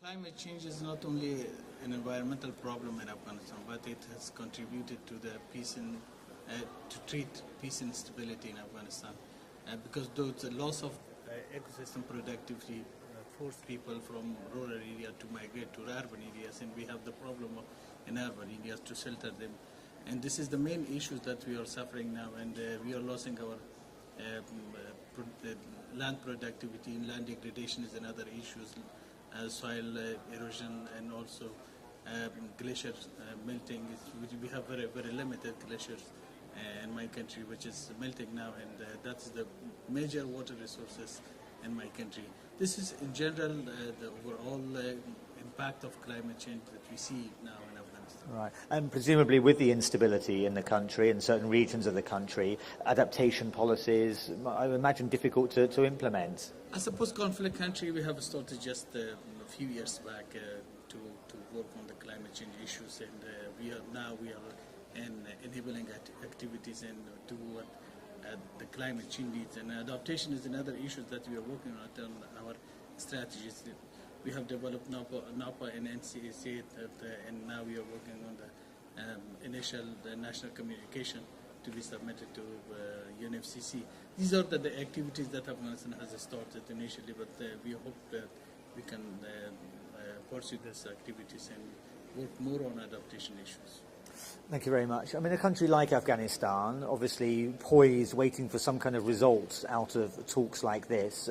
Climate change is not only an environmental problem in Afghanistan, but it has contributed to the peace and to treat peace and stability in Afghanistan, because the loss of ecosystem productivity forced people from rural area to migrate to urban areas, and we have the problem in urban areas to shelter them. And this is the main issues that we are suffering now, and we are losing our land productivity, and land degradation is another issue. Soil erosion, and also glacier melting. We have very limited glaciers in my country, which is melting now, and that's the major water resources in my country. This is in general the overall impact of climate change that we see now in Afghanistan. Right, and presumably with the instability in the country, in certain regions of the country, adaptation policies, I imagine, difficult to implement. As a post-conflict country, we have started just a few years back to work on the climate change issues, and we are enabling activities and do what the climate change needs. And adaptation is another issue that we are working on our strategies. We have developed NAPA and NCAC, and now we are working on the initial national communication to be submitted to UNFCCC. These are the activities that Afghanistan has started initially, but we hope that we can pursue these activities and work more on adaptation issues. Thank you very much. I mean, a country like Afghanistan, obviously poised, waiting for some kind of results out of talks like this.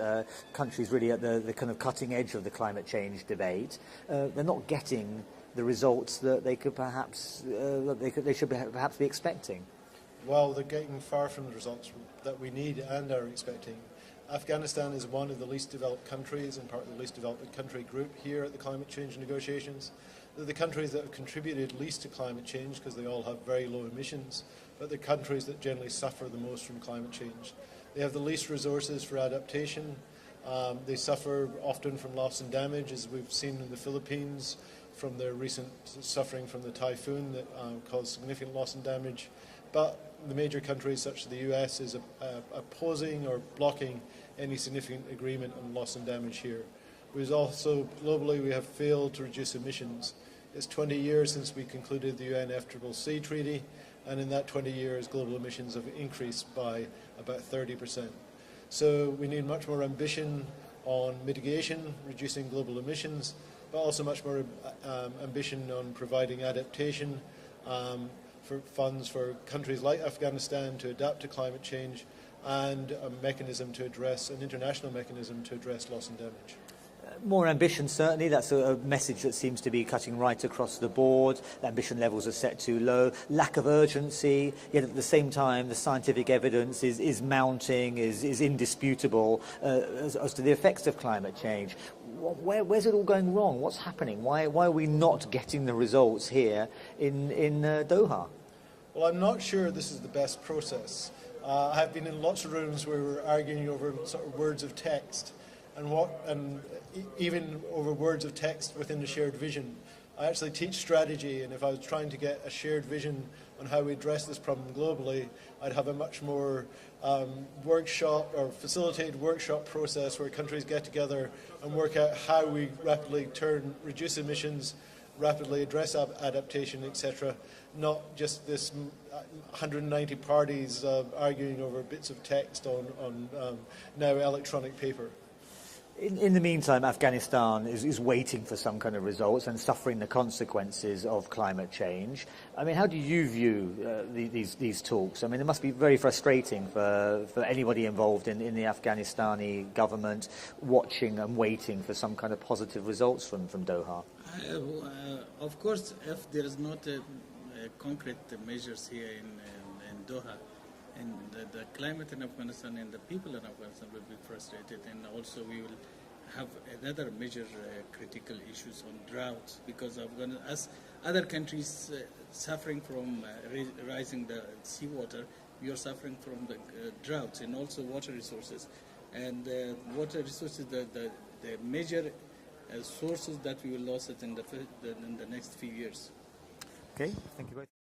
Countries really at the kind of cutting edge of the climate change debate. They're not getting the results that they could perhaps they should perhaps be expecting. Well, they're getting far from the results that we need and are expecting. Afghanistan is one of the least developed countries and part of the least developed country group here at the climate change negotiations. They're the countries that have contributed least to climate change because they all have very low emissions, but they're countries that generally suffer the most from climate change. They have the least resources for adaptation. They suffer often from loss and damage, as we've seen in the Philippines from their recent suffering from the typhoon that caused significant loss and damage. But the major countries such as the US is opposing or blocking any significant agreement on loss and damage here. Whereas also globally we have failed to reduce emissions. It's 20 years since we concluded the UNFCCC treaty, and in that 20 years global emissions have increased by about 30%. So we need much more ambition on mitigation, reducing global emissions, but also much more ambition on providing adaptation, for funds for countries like Afghanistan to adapt to climate change, and a mechanism to address, an international mechanism to address loss and damage. More ambition, certainly. That's a message that seems to be cutting right across the board. The ambition levels are set too low. Lack of urgency, yet at the same time the scientific evidence is mounting, is indisputable as to the effects of climate change. Where's it all going wrong? What's happening? Why are we not getting the results here in Doha? Well, I'm not sure this is the best process. I have been in lots of rooms where we're arguing over sort of words of text, and even over words of text within the shared vision. I actually teach strategy, and if I was trying to get a shared vision on how we address this problem globally, I'd have a much more workshop or facilitated workshop process where countries get together and work out how we rapidly reduce emissions, rapidly address adaptation, etc. Not just this 190 parties arguing over bits of text on now electronic paper. In the meantime, Afghanistan is waiting for some kind of results and suffering the consequences of climate change. I mean, how do you view these talks? I mean, it must be very frustrating for anybody involved in the Afghanistani government watching and waiting for some kind of positive results from Doha. Of course, if there is not concrete measures here in Doha, and the climate in Afghanistan and the people in Afghanistan will be frustrated, and also we will have another major critical issues on drought, because as other countries suffering from rising the seawater, we are suffering from the droughts and also water resources. And water resources, the major sources that we will lose it in the next few years. Okay, thank you both.